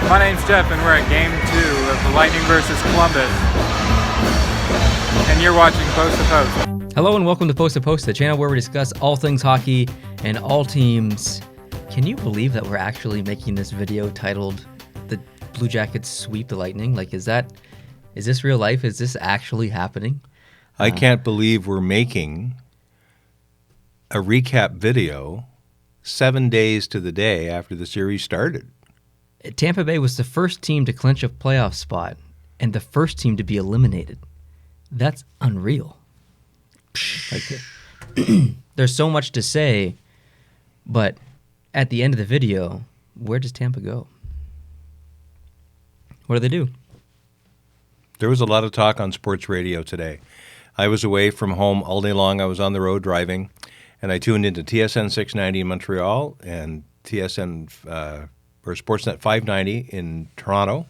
My name's Jeff, and we're at Game 2 of the Lightning versus Columbus. And you're watching Post to Post. Hello and welcome to Post to Post, the channel where we discuss all things hockey and all teams. Can you believe that we're actually making this video titled "The Blue Jackets Sweep the Lightning"? Like, is this real life? Is this actually happening? I can't believe we're making a recap video 7 days to the day after the series started. Tampa Bay was the first team to clinch a playoff spot and the first team to be eliminated. That's unreal. There's so much to say, but at the end of the video, where does Tampa go? What do they do? There was a lot of talk on sports radio today. I was away from home all day long. I was on the road driving, and I tuned into TSN 690 in Montreal and TSN or Sportsnet 590 in Toronto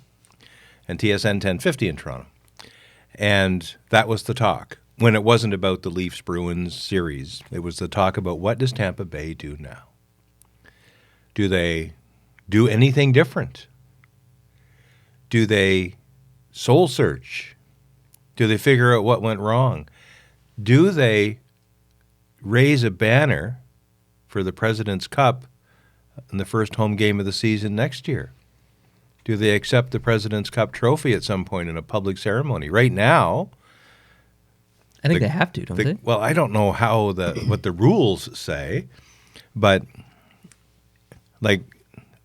and TSN 1050 in Toronto. And that was the talk. When it wasn't about the Leafs-Bruins series, it was the talk about what does Tampa Bay do now? Do they do anything different? Do they soul search? Do they figure out what went wrong? Do they raise a banner for the President's Cup in the first home game of the season next year? Do they accept the President's Cup trophy at some point in a public ceremony? Right now, I think they have to, don't they? Well, I don't know how what the rules say, but like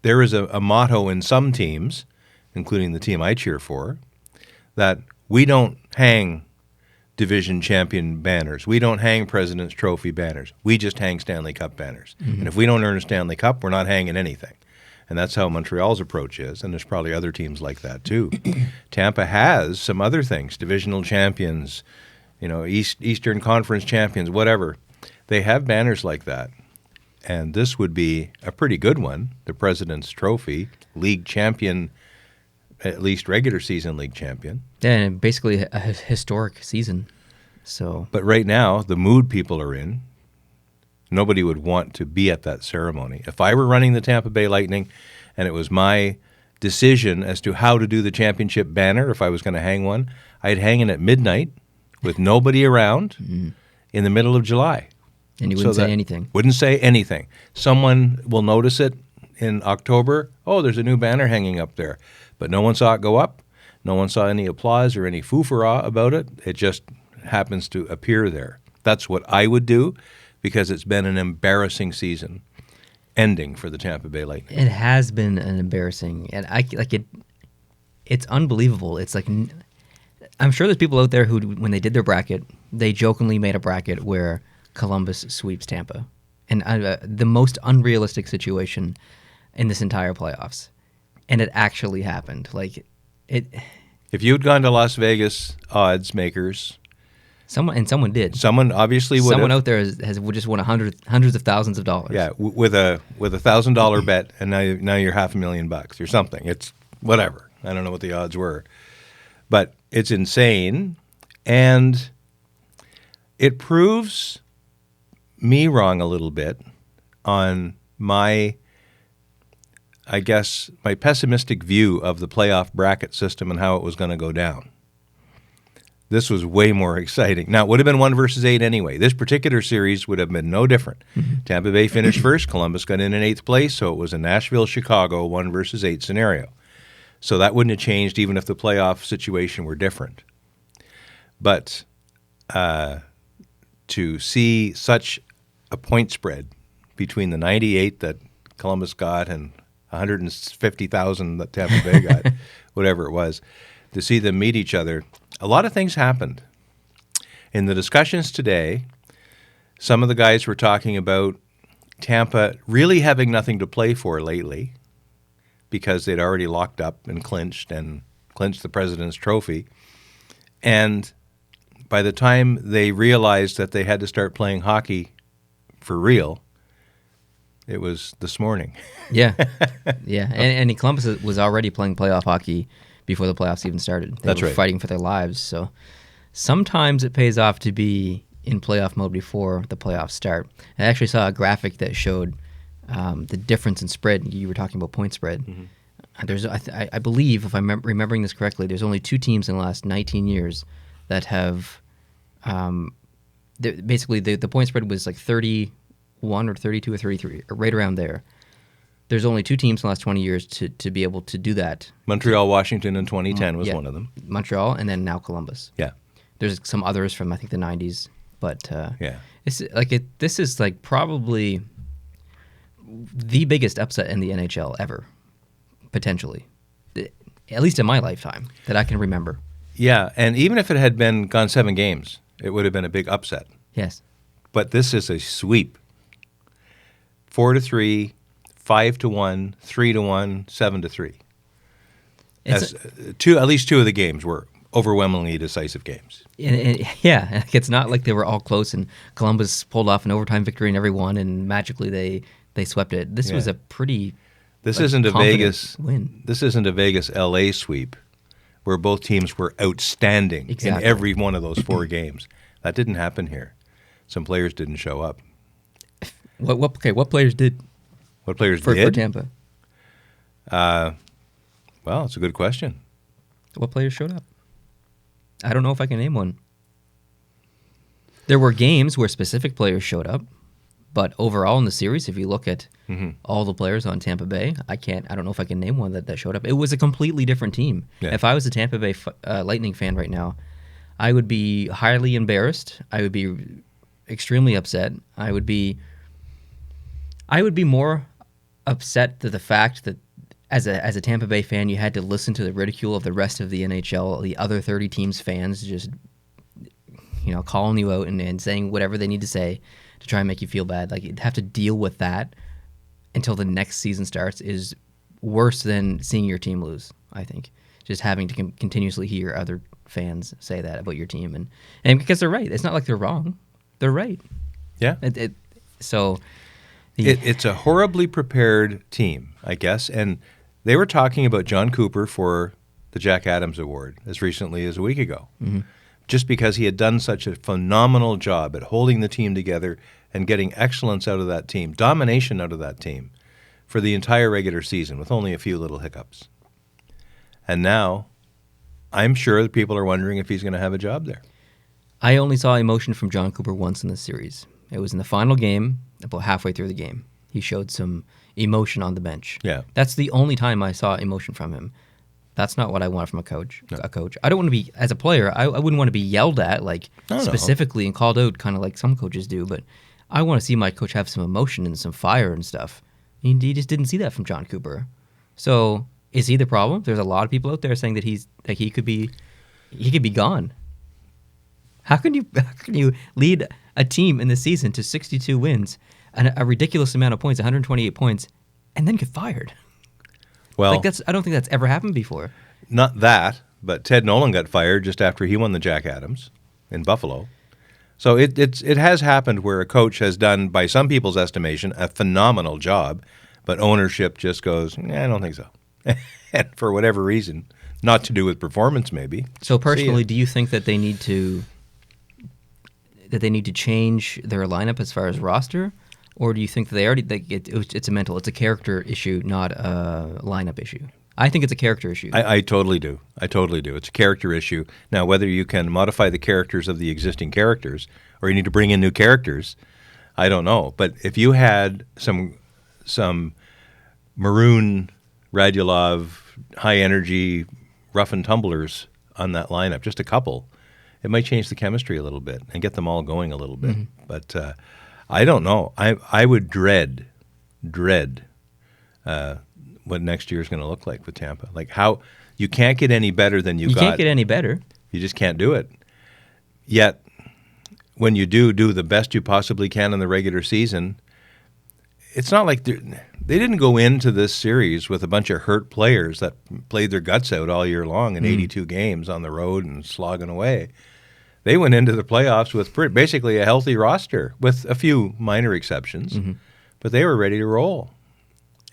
there is a motto in some teams, including the team I cheer for, that we don't hang division champion banners. We don't hang President's Trophy banners. We just hang Stanley Cup banners. Mm-hmm. And if we don't earn a Stanley Cup, we're not hanging anything. And that's how Montreal's approach is, and there's probably other teams like that too. Tampa has some other things, divisional champions, Eastern Conference champions, whatever. They have banners like that. And this would be a pretty good one, the President's Trophy, league champion, at least regular season league champion. Yeah, and basically a historic season. But right now, the mood people are in, nobody would want to be at that ceremony. If I were running the Tampa Bay Lightning and it was my decision as to how to do the championship banner, if I was going to hang one, I'd hang it at midnight with nobody around in the middle of July. And you wouldn't say anything. Wouldn't say anything. Someone will notice it in October. Oh, there's a new banner hanging up there. But no one saw it go up. No one saw any applause or any foo-for-ah about it. It just happens to appear there. That's what I would do because it's been an embarrassing season ending for the Tampa Bay Lightning. It has been an embarrassing, and it's unbelievable. It's like, I'm sure there's people out there who, when they did their bracket, they jokingly made a bracket where Columbus sweeps Tampa, and the most unrealistic situation in this entire playoffs. And it actually happened. If you had gone to Las Vegas odds makers, someone did. Someone obviously would. Someone out there has just won hundreds of thousands of dollars. Yeah, with a $1,000 bet, and now you're $500,000 or something. It's whatever. I don't know what the odds were, but it's insane, and it proves me wrong a little bit on my pessimistic view of the playoff bracket system and how it was going to go down. This was way more exciting. Now, it would have been 1 versus 8 anyway. This particular series would have been no different. Tampa Bay finished first. Columbus got in 8th place, so it was a Nashville-Chicago 1 versus 8 scenario. So that wouldn't have changed even if the playoff situation were different. But to see such a point spread between the 98 that Columbus got and 150,000 that Tampa Bay got, whatever it was, to see them meet each other, a lot of things happened. In the discussions today, some of the guys were talking about Tampa really having nothing to play for lately because they'd already locked up and clinched the President's Trophy. And by the time they realized that they had to start playing hockey for real, it was this morning. Yeah. And Columbus was already playing playoff hockey before the playoffs even started. They were fighting for their lives. So sometimes it pays off to be in playoff mode before the playoffs start. I actually saw a graphic that showed the difference in spread. You were talking about point spread. I believe, if I'm remembering this correctly, there's only 2 teams in the last 19 years that have basically the point spread was like 31 or 32 or 33, or right around there. There's only 2 teams in the last 20 years to be able to do that. Montreal, Washington in 2010 was one of them. Montreal, and then now Columbus. Yeah. There's some others from I think the 90s, but Yeah. This is like probably the biggest upset in the NHL ever, potentially, at least in my lifetime that I can remember. Yeah, and even if it had been gone 7 games, it would have been a big upset. Yes. But this is a sweep. 4-3, 5-1, 3-1, 7-3. At least 2 of the games were overwhelmingly decisive games. Yeah, it's not like they were all close and Columbus pulled off an overtime victory in every one and magically they swept it. This was a pretty isn't a Vegas win. This isn't a Vegas LA sweep where both teams were outstanding in every one of those 4 games. That didn't happen here. Some players didn't show up. What players did? What players for did? Tampa? Well, it's a good question. What players showed up? I don't know if I can name one. There were games where specific players showed up, but overall in the series, if you look at all the players on Tampa Bay, I don't know if I can name one that showed up. It was a completely different team. Yeah. If I was a Tampa Bay Lightning fan right now, I would be highly embarrassed. I would be extremely upset. I would be more upset to the fact that as a Tampa Bay fan, you had to listen to the ridicule of the rest of the NHL, the other 30 teams' fans just, calling you out and saying whatever they need to say to try and make you feel bad. Like, you'd have to deal with that until the next season starts is worse than seeing your team lose, I think. Just having to continuously hear other fans say that about your team. And because they're right. It's not like they're wrong. They're right. Yeah. It's a horribly prepared team, I guess. And they were talking about John Cooper for the Jack Adams Award as recently as a week ago, just because he had done such a phenomenal job at holding the team together and getting excellence out of that team, domination out of that team for the entire regular season with only a few little hiccups. And now I'm sure that people are wondering if he's going to have a job there. I only saw emotion from John Cooper once in this series. It was in the final game, about halfway through the game. He showed some emotion on the bench. Yeah. That's the only time I saw emotion from him. That's not what I want from a coach. No. A coach. I don't want to be, as a player, I wouldn't want to be yelled at specifically and called out kind of like some coaches do, but I want to see my coach have some emotion and some fire and stuff. He just didn't see that from John Cooper. So is he the problem? There's a lot of people out there saying that he could be gone. How can you lead a team in the season to 62 wins and a ridiculous amount of points, 128 points, and then get fired? Well, I don't think that's ever happened before. Not that, but Ted Nolan got fired just after he won the Jack Adams in Buffalo. So it has happened where a coach has done, by some people's estimation, a phenomenal job, but ownership just goes, I don't think so. And for whatever reason, not to do with performance maybe. So personally, do you think that they need to change their lineup as far as roster, or do you think that they already it's a character issue, not a lineup issue? I think it's a character issue. I totally do. It's a character issue. Now, whether you can modify the characters of the existing characters or you need to bring in new characters, I don't know. But if you had some maroon, Radulov, high-energy, rough and tumblers on that lineup, just a couple, it might change the chemistry a little bit and get them all going a little bit. Mm-hmm. But I don't know. I would dread what next year is going to look like with Tampa. Like, how you can't get any better than you got. You can't get any better. You just can't do it. Yet, when you do the best you possibly can in the regular season, it's not like they didn't go into this series with a bunch of hurt players that played their guts out all year long in 82 games on the road and slogging away. They went into the playoffs with basically a healthy roster, with a few minor exceptions, but they were ready to roll.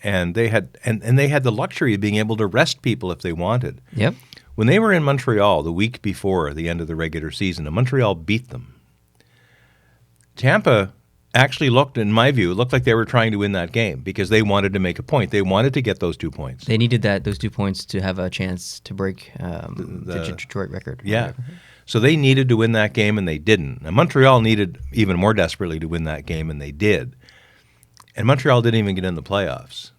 And they had the luxury of being able to rest people if they wanted. Yep. When they were in Montreal the week before the end of the regular season, and Montreal beat them, Tampa actually looked, in my view, like they were trying to win that game because they wanted to make a point. They wanted to get those 2 points. They needed those 2 points to have a chance to break the Detroit record. Yeah. So they needed to win that game, and they didn't. And Montreal needed even more desperately to win that game, and they did. And Montreal didn't even get in the playoffs.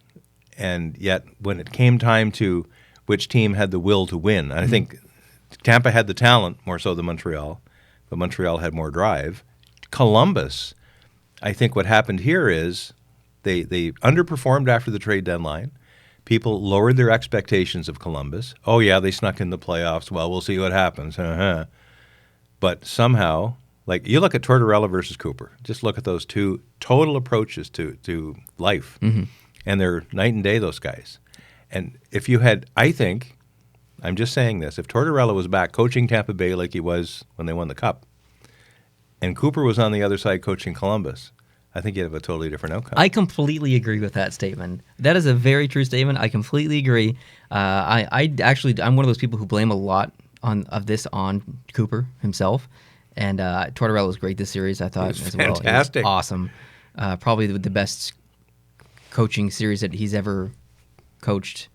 And yet, when it came time to which team had the will to win, and I think Tampa had the talent more so than Montreal, but Montreal had more drive. Columbus, I think what happened here is they underperformed after the trade deadline. People lowered their expectations of Columbus. Oh, yeah, they snuck in the playoffs. Well, we'll see what happens. But somehow, like you look at Tortorella versus Cooper. Just look at those two total approaches to life. And they're night and day, those guys. And if you had, I think, I'm just saying this, if Tortorella was back coaching Tampa Bay like he was when they won the Cup, and Cooper was on the other side coaching Columbus, I think you'd have a totally different outcome. I completely agree with that statement. That is a very true statement. I completely agree. I'm one of those people who blame a lot on Cooper himself. And Tortorella was great this series, I thought, as well. Fantastic. It was awesome. Probably the best coaching series that he's ever coached.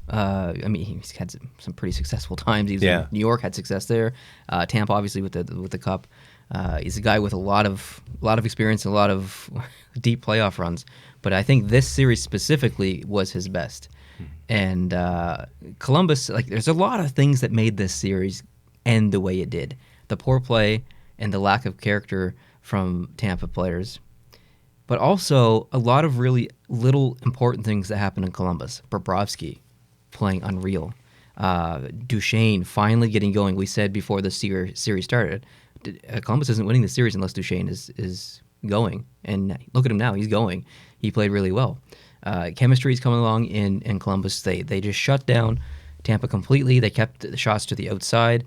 I mean, he's had some pretty successful times. He was in New York, had success there. Tampa, obviously, with the Cup. He's a guy with a lot of experience and a lot of deep playoff runs. But I think this series specifically was his best. And Columbus, like, there's a lot of things that made this series end the way it did. The poor play and the lack of character from Tampa players. But also a lot of really little important things that happened in Columbus. Bobrovsky playing unreal. Duchesne finally getting going. We said before the series started, Columbus isn't winning the series unless Duchesne is going. And look at him now. He's going. He played really well. Chemistry is coming along in Columbus. They just shut down Tampa completely. They kept the shots to the outside.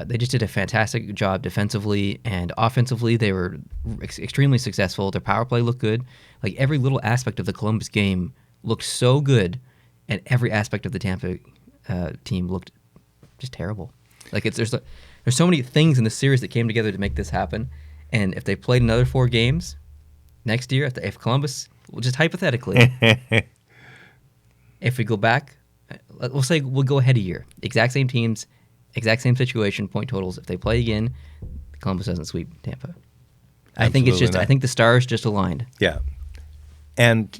They just did a fantastic job defensively and offensively. They were extremely successful. Their power play looked good. Like every little aspect of the Columbus game looked so good, and every aspect of the Tampa team looked just terrible. Like there's so many things in the series that came together to make this happen. And if they played another 4 games next year, if Columbus, well, just hypothetically, if we go back, we'll say we'll go ahead a year, exact same teams. Exact same situation, point totals. If they play again, Columbus doesn't sweep Tampa. I think the stars just aligned. Yeah, and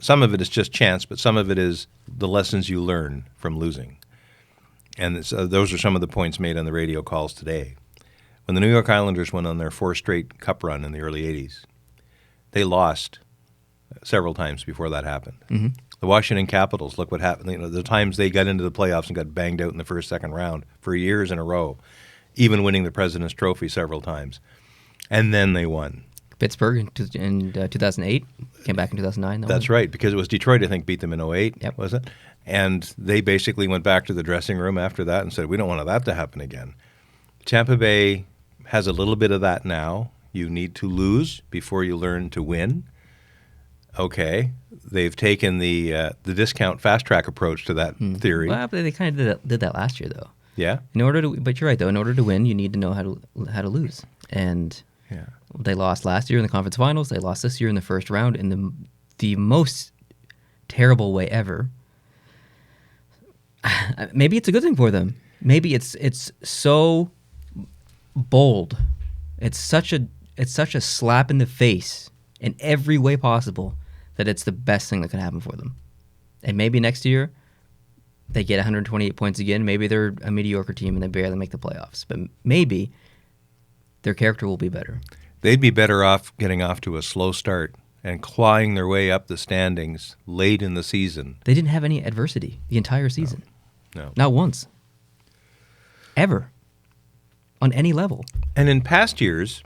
some of it is just chance, but some of it is the lessons you learn from losing. And those are some of the points made on the radio calls today. When the New York Islanders went on their 4 straight Cup run in the early '80s, they lost several times before that happened. Mm-hmm. The Washington Capitals, look what happened. You know, the times they got into the playoffs and got banged out in the first, second round for years in a row, even winning the President's Trophy several times. And then they won. Pittsburgh in 2008, came back in 2009. That's right, because it was Detroit, I think, beat them in 2008, yep. Was it? And they basically went back to the dressing room after that and said, we don't want that to happen again. Tampa Bay has a little bit of that now. You need to lose before you learn to win. Okay, they've taken the discount fast track approach to that theory. Well, but they kind of did that last year, though. Yeah. But you're right, though. In order to win, you need to know how to lose. And they lost last year in the conference finals. They lost this year in the first round in the most terrible way ever. Maybe it's a good thing for them. Maybe it's so bold. It's such a slap in the face in every way possible that it's the best thing that can happen for them. And maybe next year they get 128 points again. Maybe they're a mediocre team and they barely make the playoffs. But maybe their character will be better. They'd be better off getting off to a slow start and clawing their way up the standings late in the season. They didn't have any adversity the entire season. No. Not once. Ever. On any level. And in past years,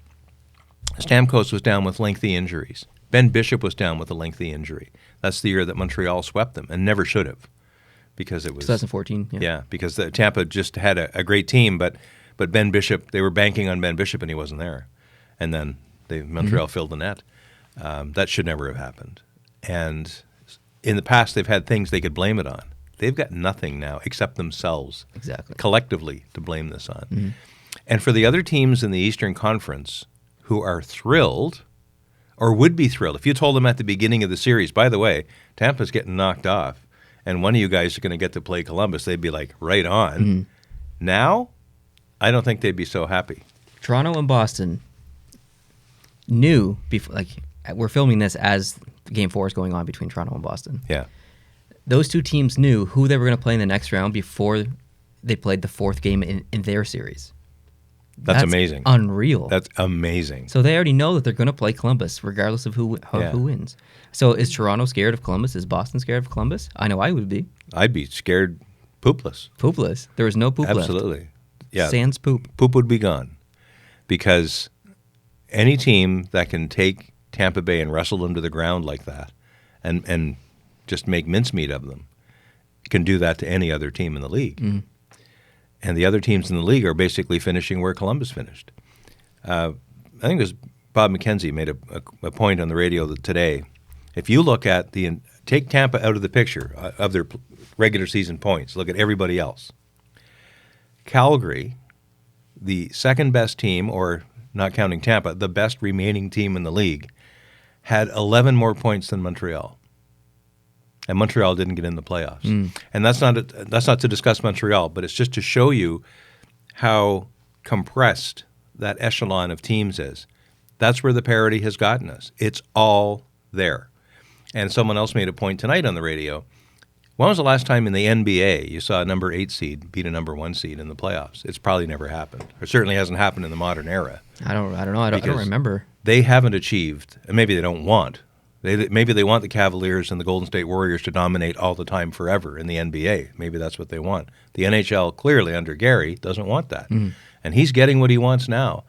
Stamkos was down with lengthy injuries. Ben Bishop was down with a lengthy injury. That's the year that Montreal swept them and never should have, because it was 2014. Yeah, because Tampa just had a great team, but Ben Bishop, they were banking on Ben Bishop and he wasn't there, and then Montreal filled the net. That should never have happened. And in the past, they've had things they could blame it on. They've got nothing now except themselves, collectively, to blame this on. Mm-hmm. And for the other teams in the Eastern Conference who are thrilled or would be thrilled. If you told them at the beginning of the series, by the way, Tampa's getting knocked off, and one of you guys is going to get to play Columbus, they'd be like, right on. Mm-hmm. Now, I don't think they'd be so happy. Toronto and Boston knew before, like, we're filming this as Game 4 is going on between Toronto and Boston. Yeah. Those two teams knew who they were going to play in the next round before they played the fourth game in their series. That's amazing. Unreal. That's amazing. So they already know that they're going to play Columbus regardless of who wins. So is Toronto scared of Columbus? Is Boston scared of Columbus? I know I would be. I'd be scared poopless. Poopless. There is no poop left. Absolutely. Yeah. Sans poop. Poop would be gone. Because any team that can take Tampa Bay and wrestle them to the ground like that and just make mincemeat of them can do that to any other team in the league. Mm. And the other teams in the league are basically finishing where Columbus finished. I think it was Bob McKenzie made a point on the radio today. If you look at take Tampa out of the picture of their regular season points, look at everybody else. Calgary, the second best team, or not counting Tampa, the best remaining team in the league, had 11 more points than Montreal. And Montreal didn't get in the playoffs. Mm. And that's not to discuss Montreal, but it's just to show you how compressed that echelon of teams is. That's where the parity has gotten us. It's all there. And someone else made a point tonight on the radio. When was the last time in the NBA you saw a number 8 seed beat a number 1 seed in the playoffs? It's probably never happened. Or certainly hasn't happened in the modern era. I don't know. I don't remember. They haven't achieved, and maybe they don't want. Maybe they want the Cavaliers and the Golden State Warriors to dominate all the time forever in the NBA. Maybe that's what they want. The NHL, clearly under Gary, doesn't want that. Mm. And he's getting what he wants now.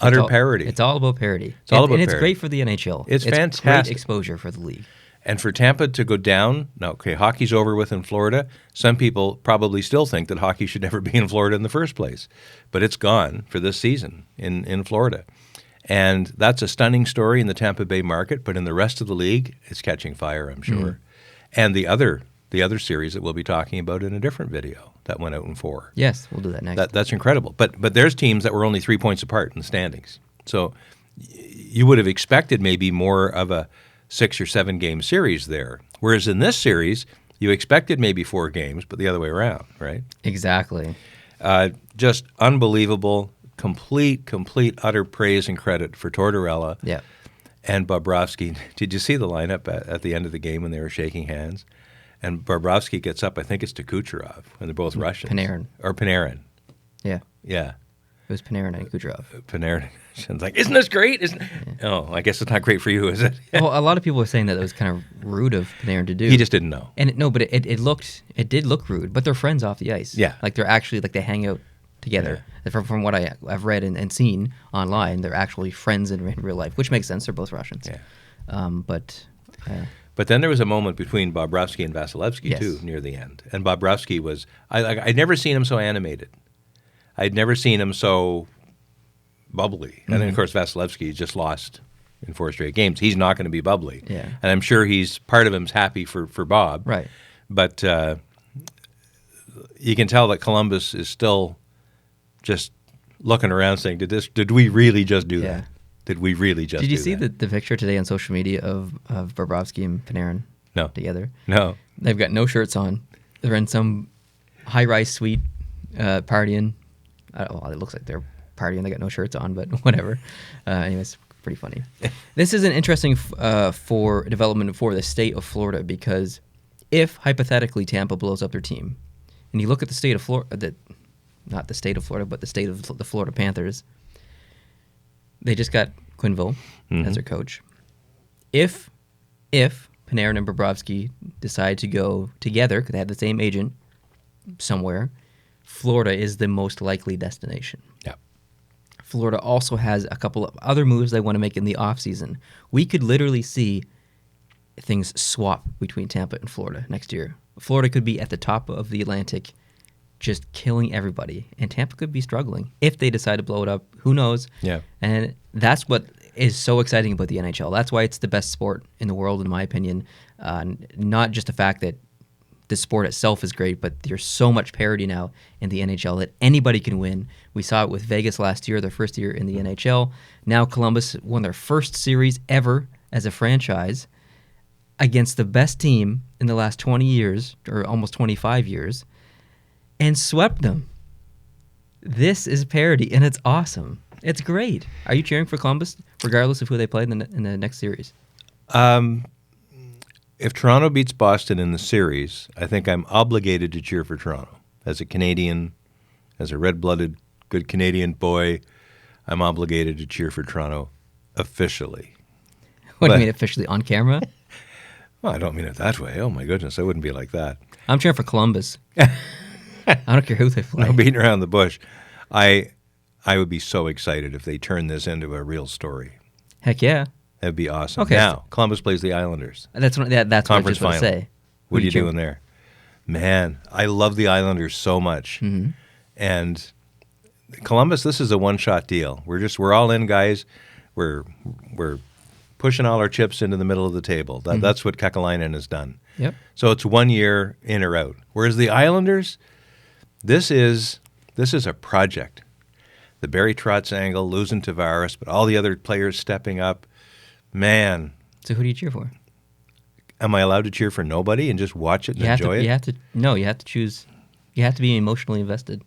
Utter parity. It's all about parity. It's all about and parity. it's great for the NHL. It's fantastic. Great exposure for the league. And for Tampa to go down, now, okay, hockey's over with in Florida. Some people probably still think that hockey should never be in Florida in the first place. But it's gone for this season in Florida. And that's a stunning story in the Tampa Bay market, but in the rest of the league, it's catching fire, I'm sure. Mm. And the other series that we'll be talking about in a different video that went out in 4. Yes, we'll do that next. That's incredible. But there's teams that were only 3 points apart in the standings. So you would have expected maybe more of a 6 or 7 game series there. Whereas in this series, you expected maybe 4 games, but the other way around, right? Exactly. Just unbelievable. Complete, utter praise and credit for Tortorella and Bobrovsky. Did you see the lineup at the end of the game when they were shaking hands? And Bobrovsky gets up, I think it's to Kucherov, and they're both Russians. Panarin. Yeah. Yeah. It was Panarin and Kucherov. Panarin. And like, isn't this great? Oh, I guess it's not great for you, is it? Well, a lot of people were saying that it was kind of rude of Panarin to do. He just didn't know. And it did look rude, but they're friends off the ice. Yeah. Like they're actually, like they hang out together. Yeah. From what I've read and seen online, they're actually friends in real life, which makes sense. They're both Russians. Yeah. But then there was a moment between Bobrovsky and Vasilevsky, too, near the end. And Bobrovsky was – I'd never seen him so animated. I'd never seen him so bubbly. Mm-hmm. And then, of course, Vasilevsky just lost in 4 straight games. He's not going to be bubbly. Yeah. And I'm sure part of him's happy for Bob. Right. But you can tell that Columbus is still – just looking around saying, did we really just do that? Did we really just do that? Did you see the picture today on social media of Bobrovsky and Panarin together? No. They've got no shirts on. They're in some high-rise suite partying. It looks like they're partying. They got no shirts on, but whatever. Anyways, pretty funny. This is an interesting for development for the state of Florida because if, hypothetically, Tampa blows up their team, and you look at the state of Florida, not the state of Florida, but the state of the Florida Panthers. They just got Quenneville as their coach. If Panarin and Bobrovsky decide to go together, because they have the same agent somewhere, Florida is the most likely destination. Yeah. Florida also has a couple of other moves they want to make in the offseason. We could literally see things swap between Tampa and Florida next year. Florida could be at the top of the Atlantic just killing everybody. And Tampa could be struggling if they decide to blow it up. Who knows? Yeah. And that's what is so exciting about the NHL. That's why it's the best sport in the world, in my opinion. Not just the fact that the sport itself is great, but there's so much parity now in the NHL that anybody can win. We saw it with Vegas last year, their first year in the NHL. Now Columbus won their first series ever as a franchise against the best team in the last 20 years, or almost 25 years, and swept them. This is parity, and it's awesome. It's great. Are you cheering for Columbus, regardless of who they play in the next series? If Toronto beats Boston in the series, I think I'm obligated to cheer for Toronto. As a Canadian, as a red-blooded, good Canadian boy, I'm obligated to cheer for Toronto officially. What do you mean officially? On camera? Well, I don't mean it that way. Oh, my goodness, I wouldn't be like that. I'm cheering for Columbus. I don't care who they play. No beating around the bush. I would be so excited if they turn this into a real story. Heck yeah. That'd be awesome. Okay. Now, Columbus plays the Islanders. That's what I Conference just want to final. say. What are you doing there? Man, I love the Islanders so much. Mm-hmm. And Columbus, this is a one-shot deal. We're all in, guys. We're pushing all our chips into the middle of the table. That's what Kekalainen has done. Yep. So it's 1 year in or out. Whereas the Islanders, this is a project. The Barry Trotz angle, losing Tavares, but all the other players stepping up. Man. So who do you cheer for? Am I allowed to cheer for nobody and just watch it and enjoy it? You have to choose. You have to be emotionally invested.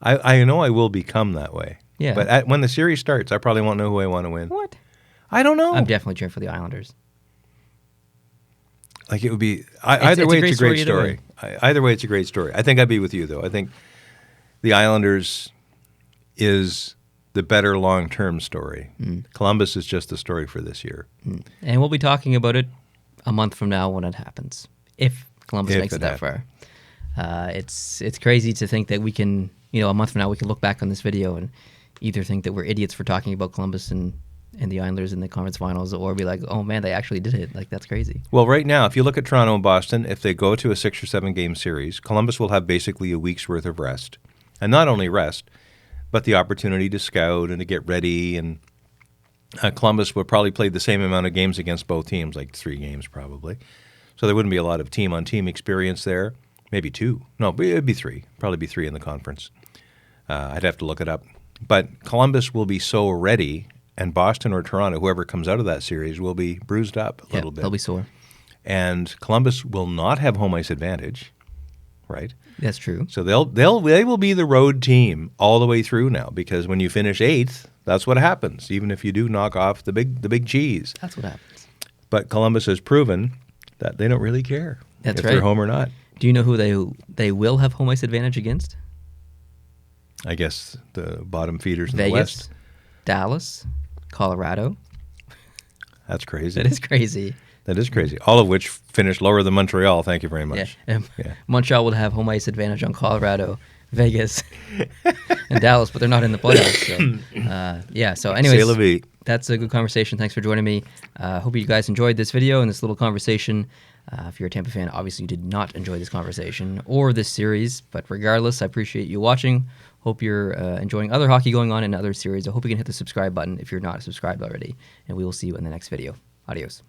I know I will become that way. Yeah. But when the series starts, I probably won't know who I want to win. What? I don't know. I'm definitely cheering for the Islanders. Like, it would be either way. It's a great story. Either way. Either way, it's a great story. I think I'd be with you though. I think the Islanders is the better long-term story. Columbus is just the story for this year. And we'll be talking about it a month from now when it happens, if Columbus makes it that far. It's crazy to think that we can, a month from now we can look back on this video and either think that we're idiots for talking about Columbus and the Islanders in the conference finals, or be like, oh man, they actually did it. Like, that's crazy. Well, right now, if you look at Toronto and Boston, if they go to a 6 or 7 game series, Columbus will have basically a week's worth of rest. And not only rest, but the opportunity to scout and to get ready. And Columbus would probably play the same amount of games against both teams, like 3 games probably. So there wouldn't be a lot of team-on-team experience there. Maybe 2. No, it'd be 3. Probably be 3 in the conference. I'd have to look it up. But Columbus will be so ready, and Boston or Toronto, whoever comes out of that series, will be bruised up a little bit. They'll be sore. And Columbus will not have home ice advantage, right? That's true. So they will be the road team all the way through now, because when you finish 8th, that's what happens. Even if you do knock off the big cheese, that's what happens. But Columbus has proven that they don't really care if they're home or not. Do you know who they will have home ice advantage against? I guess the bottom feeders in Vegas, the West. Dallas, Colorado. That's crazy. That is crazy. That is crazy. All of which finished lower than Montreal. Thank you very much. Yeah. Montreal would have home ice advantage on Colorado, Vegas, and Dallas, but they're not in the playoffs. So anyways, that's a good conversation. Thanks for joining me. Hope you guys enjoyed this video and this little conversation. If you're a Tampa fan, obviously you did not enjoy this conversation or this series, but regardless, I appreciate you watching. Hope you're enjoying other hockey going on in other series. I hope you can hit the subscribe button if you're not subscribed already, and we will see you in the next video. Adios.